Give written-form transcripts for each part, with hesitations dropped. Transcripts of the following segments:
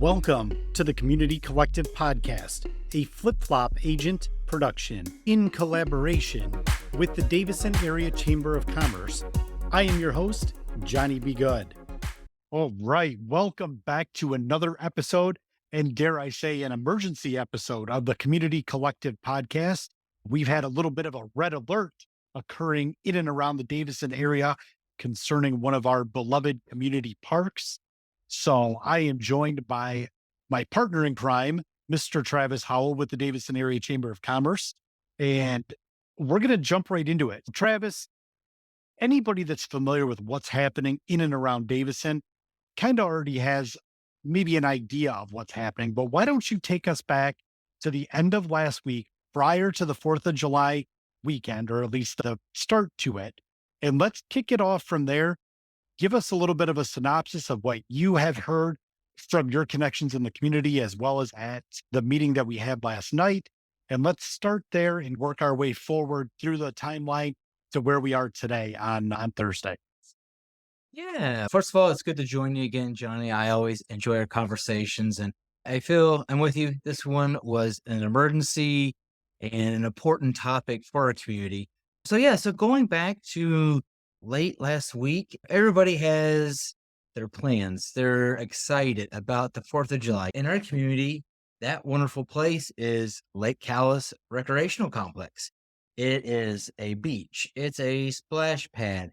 Welcome to the Community Collective Podcast, a flip-flop agent production in collaboration with the Davison Area Chamber of Commerce. I am your host, Johnny B. Good. All right, welcome back to another episode, and dare I say, an emergency episode of the Community Collective Podcast. We've had a little bit of a red alert occurring in and around the Davison area concerning one of our beloved community parks. So I am joined by my partner in crime, Mr. Travis Howell with the Davison Area Chamber of Commerce. And we're going to jump right into it. Travis, anybody that's familiar with what's happening in and around Davison kind of already has maybe an idea of what's happening, but why don't you take us back to the end of last week prior to the 4th of July weekend, or at least the start to it. And let's kick it off from there. Give us a little bit of a synopsis of what you have heard from your connections in the community, as well as at the meeting that we had last night. And let's start there and work our way forward through the timeline to where we are today on Thursday. Yeah. First of all, it's good to join you again, Johnny. I always enjoy our conversations, and I feel I'm with you. This one was an emergency and an important topic for our community. So going back to late last week, everybody has their plans. They're excited about the 4th of July. In our community, that wonderful place is Lake Callis Recreational Complex. It is a beach. It's a splash pad.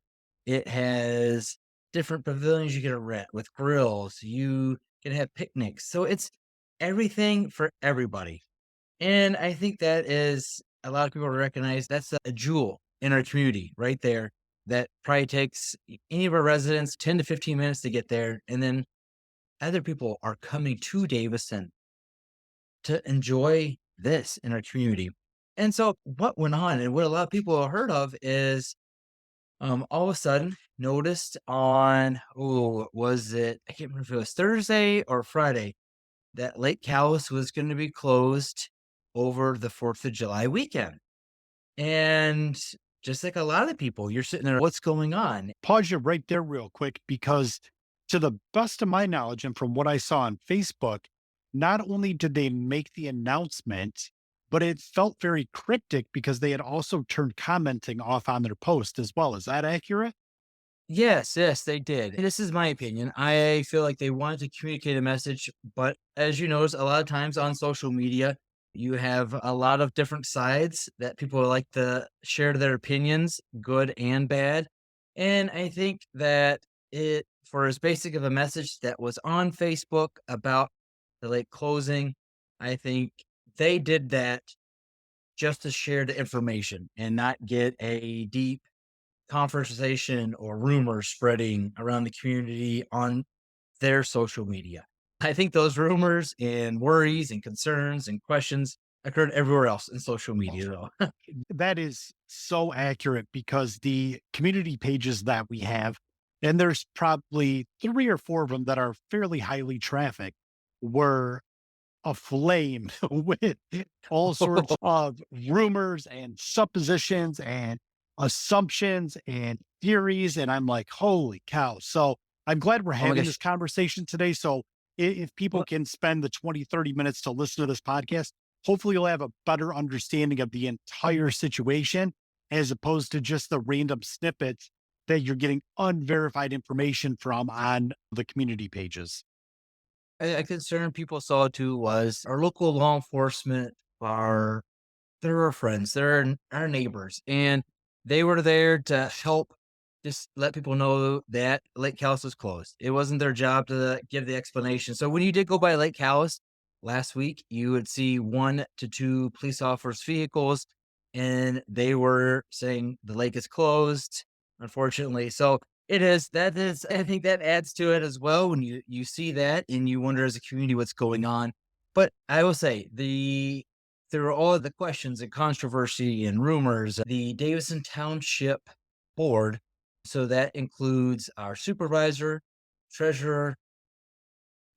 It has different pavilions you can rent with grills. You can have picnics. So it's everything for everybody. And I think that is a lot of people recognize that's a jewel in our community right there that probably takes any of our residents 10 to 15 minutes to get there. And then other people are coming to Davison to enjoy this in our community. And so what went on and what a lot of people have heard of is all of a sudden noticed on, was it, I can't remember if it was Thursday or Friday, that Lake Callis was going to be closed over the 4th of July weekend. And just like a lot of people, you're sitting there, what's going on? Pause you right there real quick, because to the best of my knowledge and from what I saw on Facebook, not only did they make the announcement, but it felt very cryptic because they had also turned commenting off on their post as well. Is that accurate? Yes, they did. This is my opinion. I feel like they wanted to communicate a message, but as you notice, a lot of times on social media, you have a lot of different sides that people like to share their opinions, good and bad. And I think that for as basic of a message that was on Facebook about the lake closing, I think they did that just to share the information and not get a deep conversation or rumors spreading around the community on their social media. I think those rumors and worries and concerns and questions occurred everywhere else in social media, though. That is so accurate, because the community pages that we have, and there's probably 3 or 4 of them that are fairly highly trafficked, were aflame with all sorts of rumors and suppositions and assumptions and theories. And I'm like, holy cow. So I'm glad we're Oh my having gosh. this conversation today. So if people Well, can spend the 20, 30 minutes to listen to this podcast, hopefully you'll have a better understanding of the entire situation, as opposed to just the random snippets that you're getting unverified information from on the community pages. a concern people saw too was our local law enforcement they're our friends, they're our neighbors, and they were there to help just let people know that Lake Callis was closed. It wasn't their job to give the explanation. So when you did go by Lake Callis last week, you would see 1 to 2 police officers' vehicles, and they were saying the lake is closed, unfortunately. So that is, I think that adds to it as well when you see that and you wonder as a community what's going on. But I will say through all of the questions and controversy and rumors, the Davison Township Board, so that includes our supervisor, treasurer,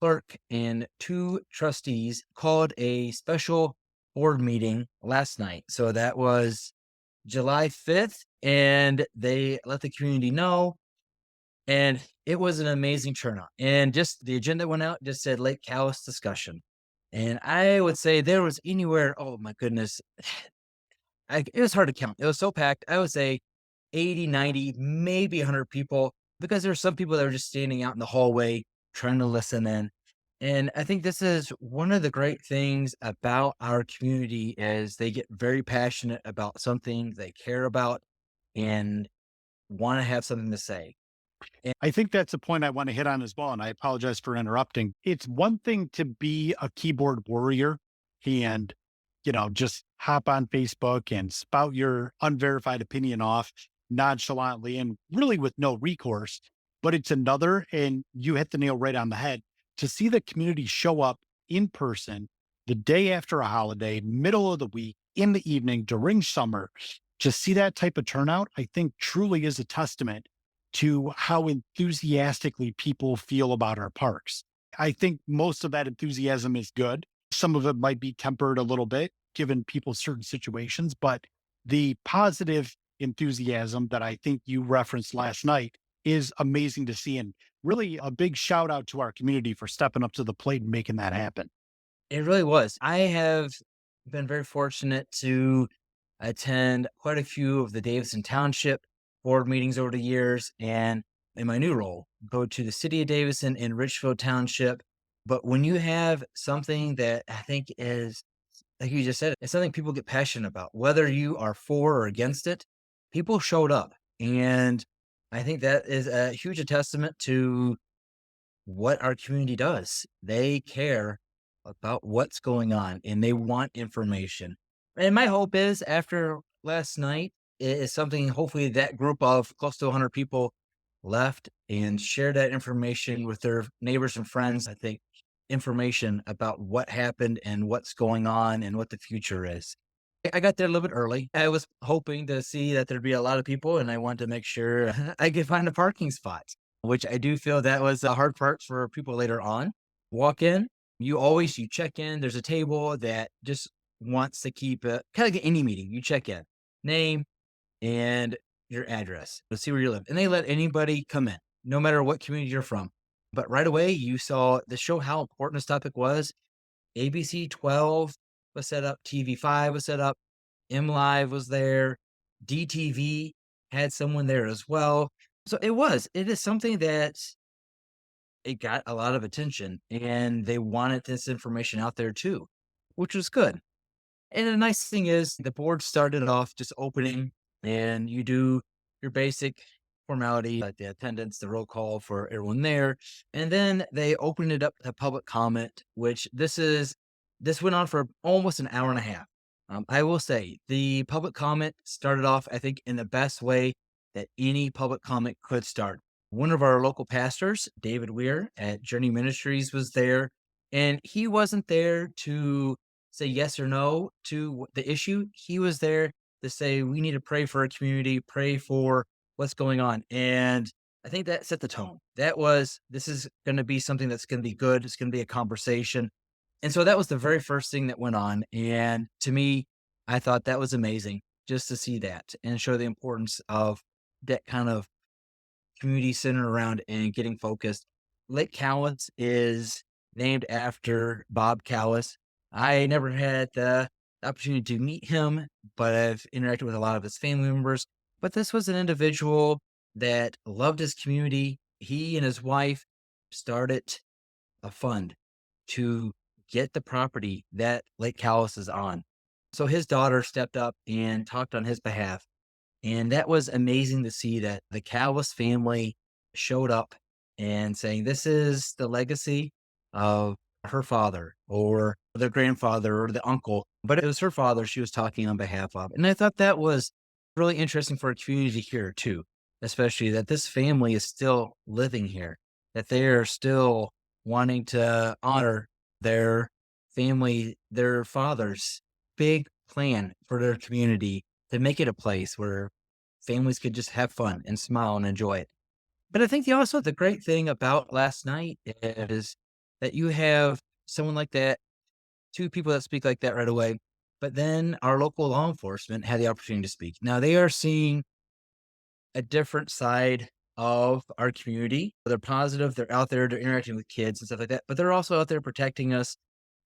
clerk, and 2 trustees, called a special board meeting last night. So that was July 5th, and they let the community know And it was an amazing turnout. And just the agenda went out, just said Lake Callis discussion. And I would say there was anywhere, oh my goodness, it was hard to count. It was so packed. I would say 80, 90, maybe 100 people, because there were some people that were just standing out in the hallway trying to listen in. And I think this is one of the great things about our community is they get very passionate about something they care about and want to have something to say. I think that's a point I want to hit on as well. And I apologize for interrupting. It's one thing to be a keyboard warrior and, just hop on Facebook and spout your unverified opinion off nonchalantly and really with no recourse. But it's another, and you hit the nail right on the head, to see the community show up in person the day after a holiday, middle of the week, in the evening, during summer. To see that type of turnout, I think truly is a testament to how enthusiastically people feel about our parks. I think most of that enthusiasm is good. Some of it might be tempered a little bit given people certain situations, but the positive enthusiasm that I think you referenced last night is amazing to see. And really a big shout out to our community for stepping up to the plate and making that happen. It really was. I have been very fortunate to attend quite a few of the Davidson Township board meetings over the years, and in my new role, go to the city of Davidson and Richfield Township. But when you have something that I think is, like you just said, it's something people get passionate about, whether you are for or against it, people showed up. And I think that is a huge testament to what our community does. They care about what's going on and they want information. And my hope is after last night is something, hopefully that group of close to 100 people left and shared that information with their neighbors and friends. I think information about what happened and what's going on and what the future is. I got there a little bit early. I was hoping to see that there'd be a lot of people and I wanted to make sure I could find a parking spot, which I do feel that was a hard part for people later on. Walk in, you check in. There's a table that just wants to keep it kind of like any meeting. You check in, name and your address. Let's see where you live. And they let anybody come in, no matter what community you're from. But right away, you saw to show how important this topic was. ABC 12 was set up, TV5 was set up, M Live was there, DTV had someone there as well. So it is something that it got a lot of attention and they wanted this information out there too, which was good. And the nice thing is the board started off just opening and you do your basic formality, like the attendance, the roll call for everyone there. And then they opened it up to public comment, which this went on for almost an hour and a half. I will say the public comment started off, I think, in the best way that any public comment could start. One of our local pastors, David Weir at Journey Ministries, was there, and he wasn't there to say yes or no to the issue. He was there to say, we need to pray for our community, pray for what's going on. And I think that set the tone. This is going to be something that's going to be good. It's going to be a conversation. And so that was the very first thing that went on. And to me, I thought that was amazing just to see that and show the importance of that kind of community centered around and getting focused. Lake Callis is named after Bob Callis. I never had the opportunity to meet him, but I've interacted with a lot of his family members. But this was an individual that loved his community. He and his wife started a fund to get the property that Lake Callis is on. So his daughter stepped up and talked on his behalf. And that was amazing to see that the Callis family showed up and saying, this is the legacy of her father or the grandfather or the uncle, but it was her father she was talking on behalf of. And I thought that was really interesting for a community here too, especially that this family is still living here, that they are still wanting to honor their family, their father's big plan for their community to make it a place where families could just have fun and smile and enjoy it. But I think the great thing about last night is that you have someone like that, two people that speak like that right away, but then our local law enforcement had the opportunity to speak. Now they are seeing a different side of our community. They're positive. They're out there. They're interacting with kids and stuff like that. But they're also out there protecting us.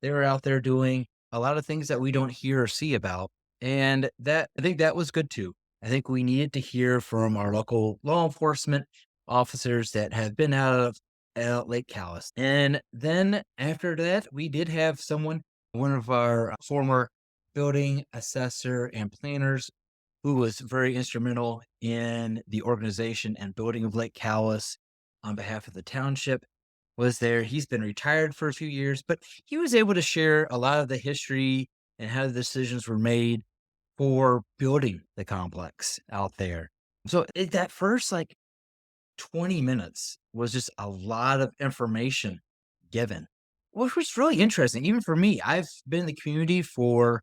They're out there doing a lot of things that we don't hear or see about. And that I think that was good too. I think we needed to hear from our local law enforcement officers that have been out Lake Callis. And then after that, we did have one of our former building assessor and planners who was very instrumental in the organization and building of Lake Callis on behalf of the township was there. He's been retired for a few years, but he was able to share a lot of the history and how the decisions were made for building the complex out there. So that first 20 minutes was just a lot of information given, which was really interesting. Even for me, I've been in the community for,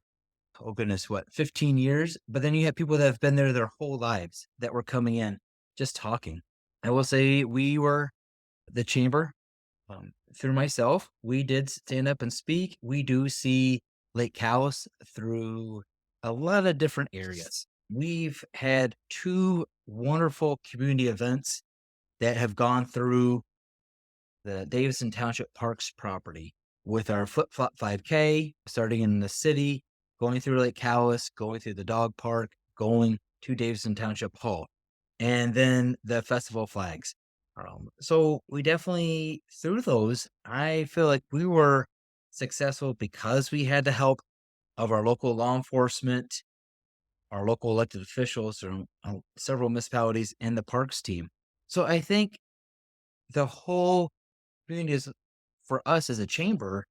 oh goodness, what, 15 years? But then you have people that have been there their whole lives that were coming in just talking. I will say we were the chamber, through myself, we did stand up and speak. We do see Lake Callis through a lot of different areas. We've had two wonderful community events that have gone through the Davison Township Parks property with our Flip Flop 5K, starting in the city, going through Lake Callis, going through the dog park, going to Davison Township Hall, and then the festival flags. So we definitely, through those, I feel like we were successful because we had the help of our local law enforcement, our local elected officials from several municipalities, and the parks team. So I think the whole community is, for us as a chamber,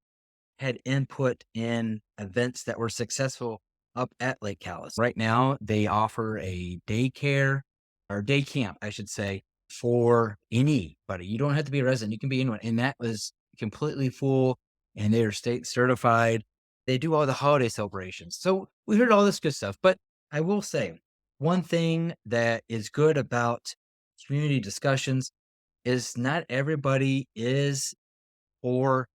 had input in events that were successful up at Lake Callis. Right now, they offer a daycare or day camp, I should say, for anybody. You don't have to be a resident. You can be anyone. And that was completely full, and they are state certified. They do all the holiday celebrations. So we heard all this good stuff. But I will say one thing that is good about community discussions is not everybody is for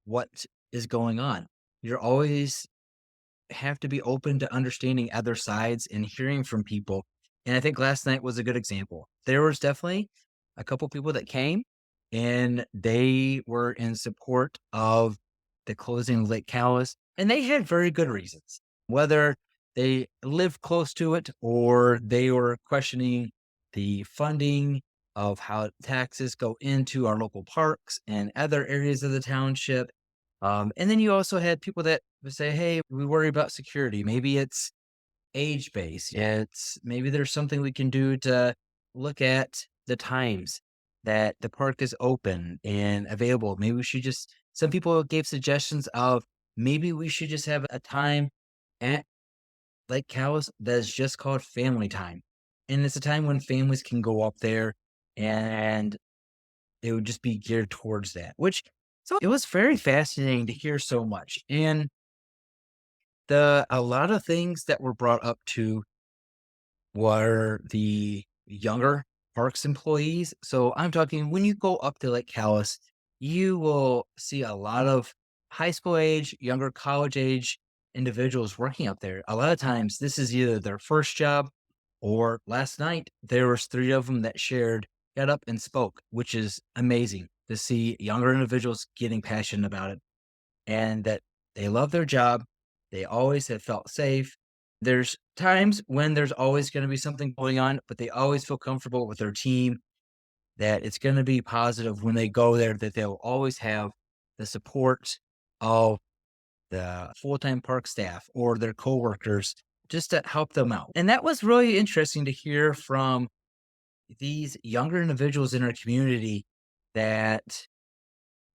what is going on. You're always have to be open to understanding other sides and hearing from people. And I think last night was a good example. There was definitely a couple people that came and they were in support of the closing of Lake Callis, and they had very good reasons. Whether they lived close to it or they were questioning the funding of how taxes go into our local parks and other areas of the township. And then you also had people that would say, hey, we worry about security. Maybe it's age based. It's maybe there's something we can do to look at the times that the park is open and available. Maybe we should just, some people gave suggestions of maybe we should just have a time at Lake Callis that's just called family time. And it's a time when families can go up there and it would just be geared towards that, which, so it was very fascinating to hear so much. And a lot of things that were brought up to were the younger parks employees. So I'm talking when you go up to Lake Callis, you will see a lot of high school age, younger college age individuals working up there. A lot of times this is either their first job, or last night there was 3 of them that got up and spoke, which is amazing to see younger individuals getting passionate about it and that they love their job. They always have felt safe. There's times when there's always going to be something going on, but they always feel comfortable with their team, that it's going to be positive when they go there, that they'll always have the support of the full-time park staff or their coworkers just to help them out. And that was really interesting to hear from these younger individuals in our community that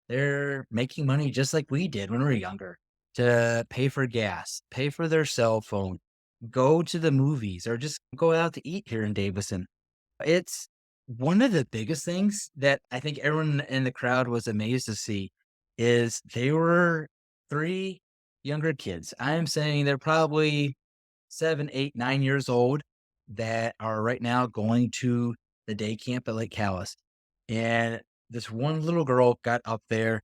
they're making money just like we did when we were younger to pay for gas, pay for their cell phone, go to the movies, or just go out to eat here in Davison. It's one of the biggest things that I think everyone in the crowd was amazed to see is they were 3 younger kids. I'm saying they're probably 7, 8, 9 years old that are right now going to the day camp at Lake Callis. And this one little girl got up there,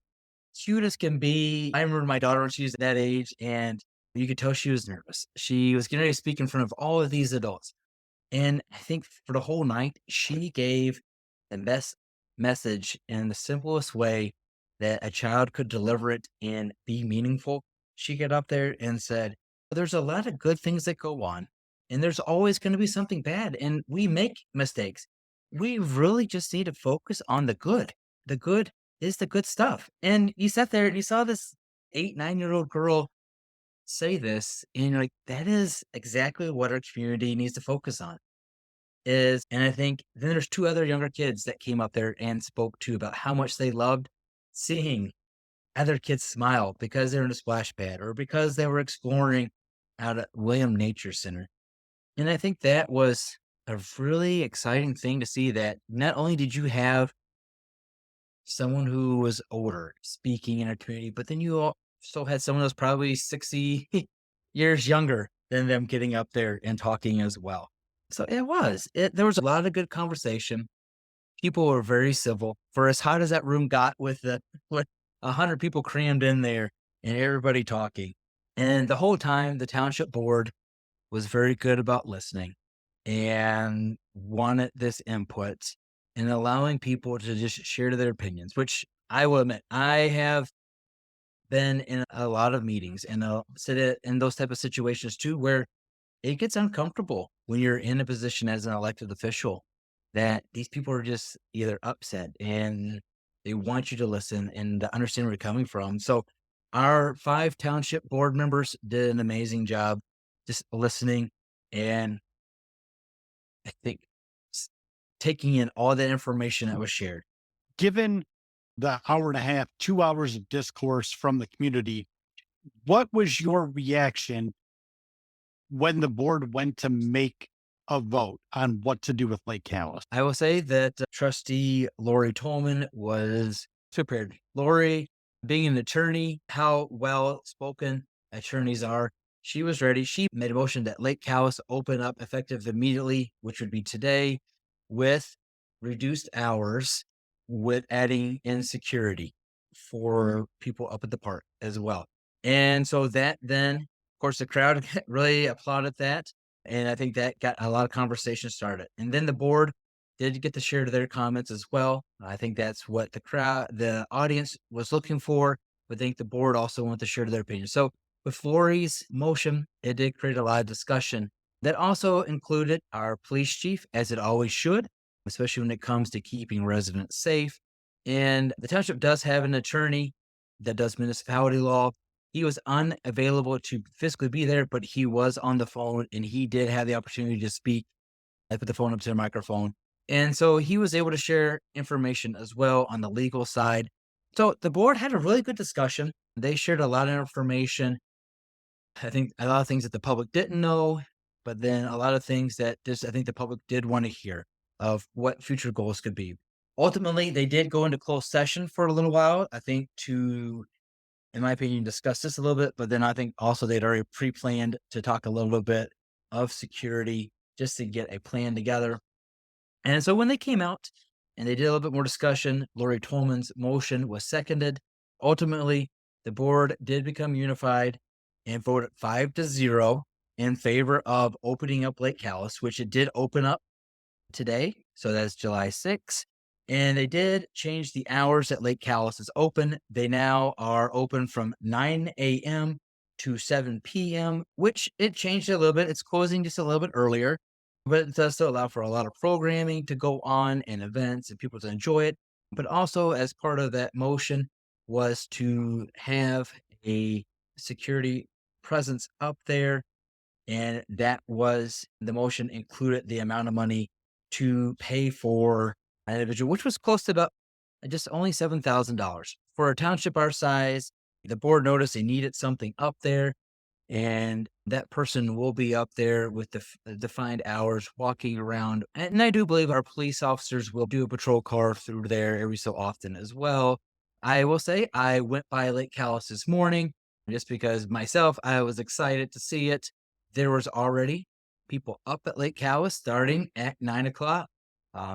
cute as can be. I remember my daughter when she was that age, and you could tell she was nervous. She was getting ready to speak in front of all of these adults. And I think for the whole night, she gave the best message in the simplest way that a child could deliver it and be meaningful. She got up there and said, there's a lot of good things that go on, and there's always going to be something bad, and we make mistakes. We really just need to focus on the good. The good is the good stuff. And you sat there and you saw this 8, 9-year-old girl say this, and you're like, that is exactly what our community needs to focus on. And I think then there's two other younger kids that came up there and spoke too about how much they loved seeing other kids smile because they're in a splash pad or because they were exploring out at William Nature Center. And I think that was a really exciting thing to see, that not only did you have someone who was older speaking in our community, but then you also had someone that was probably 60 years younger than them getting up there and talking as well. So there was a lot of good conversation. People were very civil for as hot as that room got with 100 people crammed in there and everybody talking. And the whole time, the township board was very good about listening and wanted this input and allowing people to just share their opinions, which I will admit, I have been in a lot of meetings and I'll sit in those type of situations too, where it gets uncomfortable when you're in a position as an elected official that these people are just either upset and they want you to listen and to understand where you're coming from. So our 5 township board members did an amazing job just listening, and I think s- taking in all the information that was shared. Given the hour and a half, 2 hours of discourse from the community, what was your reaction when the board went to make a vote on what to do with Lake Callis? I will say that trustee Lori Tolman was prepared. Lori, being an attorney, how well spoken attorneys are, she was ready. She made a motion that Lake Callis open up effective immediately, which would be today, with reduced hours, with adding in security for people up at the park as well. And so that then, of course, the crowd really applauded that. And I think that got a lot of conversation started. And then the board did get to share their comments as well. I think that's what the audience was looking for. But I think the board also wanted to share their opinion. So with Lori's motion, it did create a lot of discussion that also included our police chief, as it always should, especially when it comes to keeping residents safe. And the township does have an attorney that does municipality law. He was unavailable to physically be there, but he was on the phone and he did have the opportunity to speak. I put the phone up to the microphone. And so he was able to share information as well on the legal side. So the board had a really good discussion. They shared a lot of information. I think a lot of things that the public didn't know, but then a lot of things that I think the public did want to hear of what future goals could be. Ultimately, they did go into closed session for a little while, I think, to, in my opinion, discuss this a little bit, but then I think also they'd already pre-planned to talk a little bit of security just to get a plan together. And so when they came out and they did a little bit more discussion, Lori Tolman's motion was seconded. Ultimately, the board did become unified and voted 5-0 in favor of opening up Lake Callis, which it did open up today. So that's July 6th. And they did change the hours that Lake Callis is open. They now are open from 9 a.m. to 7 p.m., which it changed a little bit. It's closing just a little bit earlier, but it does still allow for a lot of programming to go on and events and people to enjoy it. But also, as part of that motion, was to have a security presence up there. And that was the motion included the amount of money to pay for an individual, which was close to about just only $7,000 for a township our size. The board noticed they needed something up there, and that person will be up there with the defined hours walking around. And I do believe our police officers will do a patrol car through there every so often as well. I will say I went by Lake Callis this morning just because myself, I was excited to see it. There was already people up at Lake Callis starting at 9 o'clock.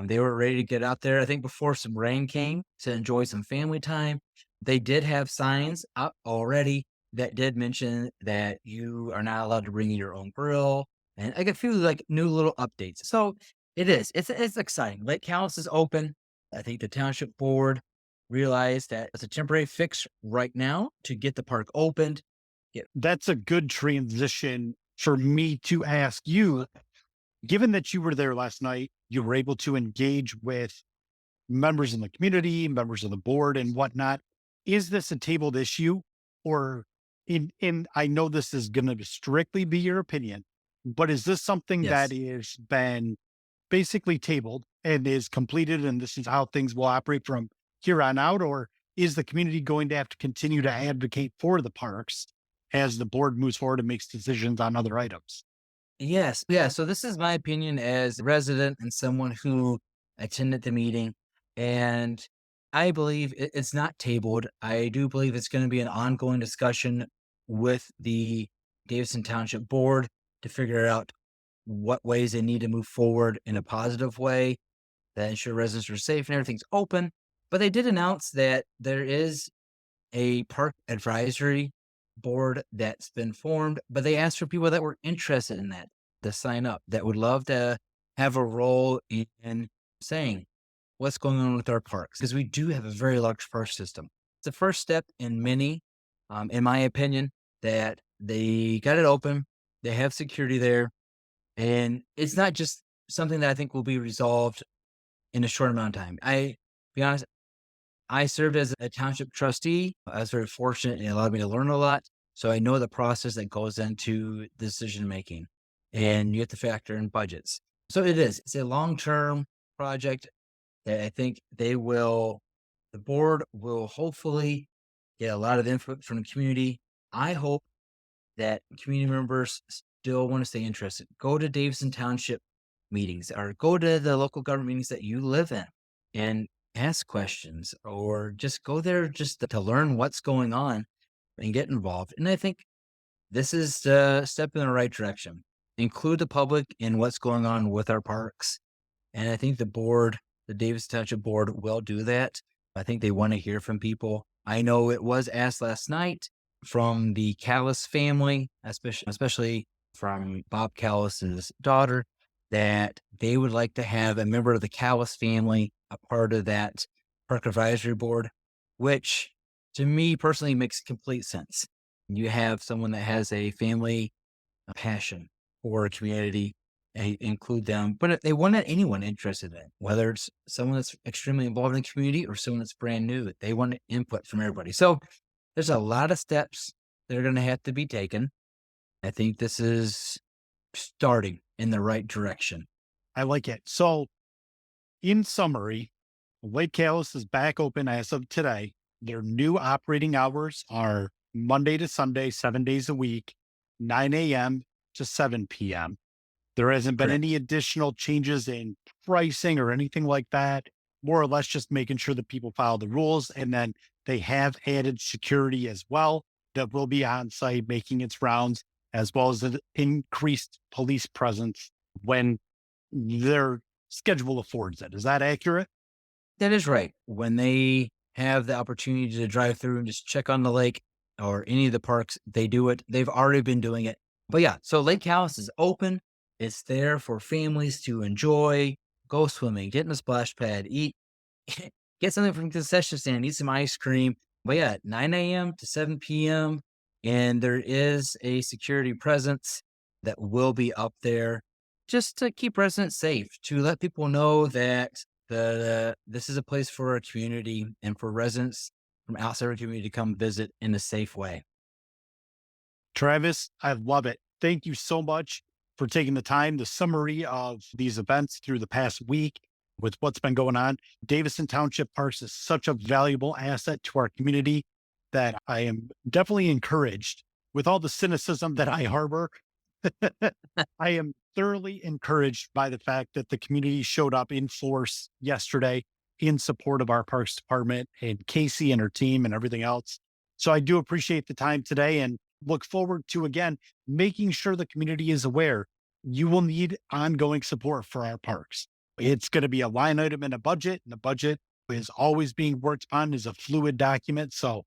They were ready to get out there, I think, before some rain came to enjoy some family time. They did have signs up already that did mention that you are not allowed to bring your own grill. and like a few like new little updates. So it's exciting. Lake Callis is open. I think the township board realized that it's a temporary fix right now to get the park opened. Get That's a good transition for me to ask you, given that you were there last night, you were able to engage with members in the community, members of the board and whatnot. Is this a tabled issue or in I know this is going to strictly be your opinion, but is this something that yes. is been basically tabled and is completed and this is how things will operate from here on out? Or is the community going to have to continue to advocate for the parks as the board moves forward and makes decisions on other items? Yes. Yeah. So this is my opinion as a resident and someone who attended the meeting. And I believe it's not tabled. I do believe it's going to be an ongoing discussion with the Davidson Township Board to figure out what ways they need to move forward in a positive way that ensure residents are safe and everything's open. But they did announce that there is a park advisory board that's been formed, but they asked for people that were interested in that to sign up, that would love to have a role in saying what's going on with our parks, because we do have a very large park system. It's the first step in many, in my opinion, that they got it open, they have security there, and it's not just something that I think will be resolved in a short amount of time. Be honest, I served as a township trustee. I was very fortunate and it allowed me to learn a lot. So I know the process that goes into decision making, and you have to factor in budgets. So it's a long term project that I think the board will hopefully get a lot of input from the community. I hope that community members still want to stay interested. Go to Davidson Township meetings or go to the local government meetings that you live in and ask questions, or just go there just to learn what's going on and get involved. And I think this is the step in the right direction. Include the public in what's going on with our parks. And I think the Davis Township Board will do that. I think they want to hear from people. I know it was asked last night from the Callis family, especially from Bob Callis's daughter, that they would like to have a member of the Callis family a part of that park advisory board, which to me personally makes complete sense. You have someone that has a family passion for a community, include them, but if they want anyone interested in it, whether it's someone that's extremely involved in the community or someone that's brand new, they want input from everybody. So there's a lot of steps that are going to have to be taken. I think this is starting in the right direction. I like it. So, in summary, Lake Callis is back open as of today. Their new operating hours are Monday to Sunday, 7 days a week, 9 a.m. to 7 p.m. There hasn't been Correct. any additional changes in pricing or anything like that. More or less just making sure that people follow the rules. And then they have added security as well that will be on site making its rounds, as well as an increased police presence when their schedule affords it. Is that accurate? That is right. When they have the opportunity to drive through and just check on the lake or any of the parks, they do it. They've already been doing it. But yeah, so Lake Callis is open. It's there for families to enjoy, go swimming, get in a splash pad, eat, get something from the concession stand, eat some ice cream. But yeah, 9 a.m. to 7 p.m. And there is a security presence that will be up there just to keep residents safe, to let people know that this is a place for our community and for residents from outside our community to come visit in a safe way. Travis, I love it. Thank you so much for taking the time, the summary of these events through the past week with what's been going on. Davison Township Parks is such a valuable asset to our community that I am definitely encouraged with all the cynicism that I harbor. I am thoroughly encouraged by the fact that the community showed up in force yesterday in support of our parks department and Casey and her team and everything else. So I do appreciate the time today and look forward to again making sure the community is aware you will need ongoing support for our parks. It's going to be a line item in a budget, and the budget is always being worked upon as a fluid document. So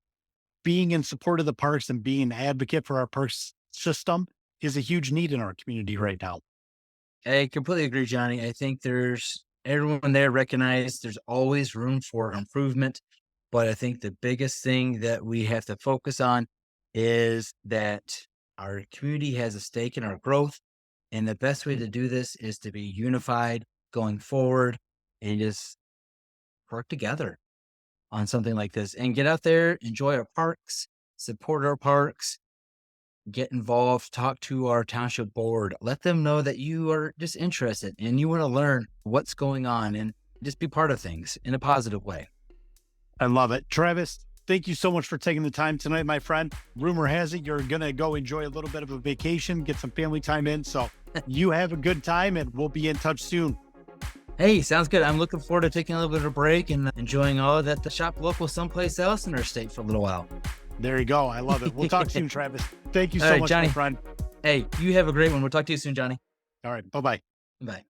being in support of the parks and being an advocate for our parks system is a huge need in our community right now. I completely agree, Johnny. I think everyone there recognize there's always room for improvement. But I think the biggest thing that we have to focus on is that our community has a stake in our growth. And the best way to do this is to be unified going forward and just work together on something like this and get out there, enjoy our parks, support our parks, get involved, talk to our township board, let them know that you are just interested and you want to learn what's going on and just be part of things in a positive way. I love it. Travis, thank you so much for taking the time tonight, my friend. Rumor has it you're going to go enjoy a little bit of a vacation, get some family time in. So you have a good time and we'll be in touch soon. Hey, sounds good. I'm looking forward to taking a little bit of a break and enjoying all that the shop local someplace else in our state for a little while. There you go. I love it. We'll talk soon, Travis. Thank you so much, Johnny. my friend. Hey, you have a great one. We'll talk to you soon, Johnny. All right. Bye-bye. Bye.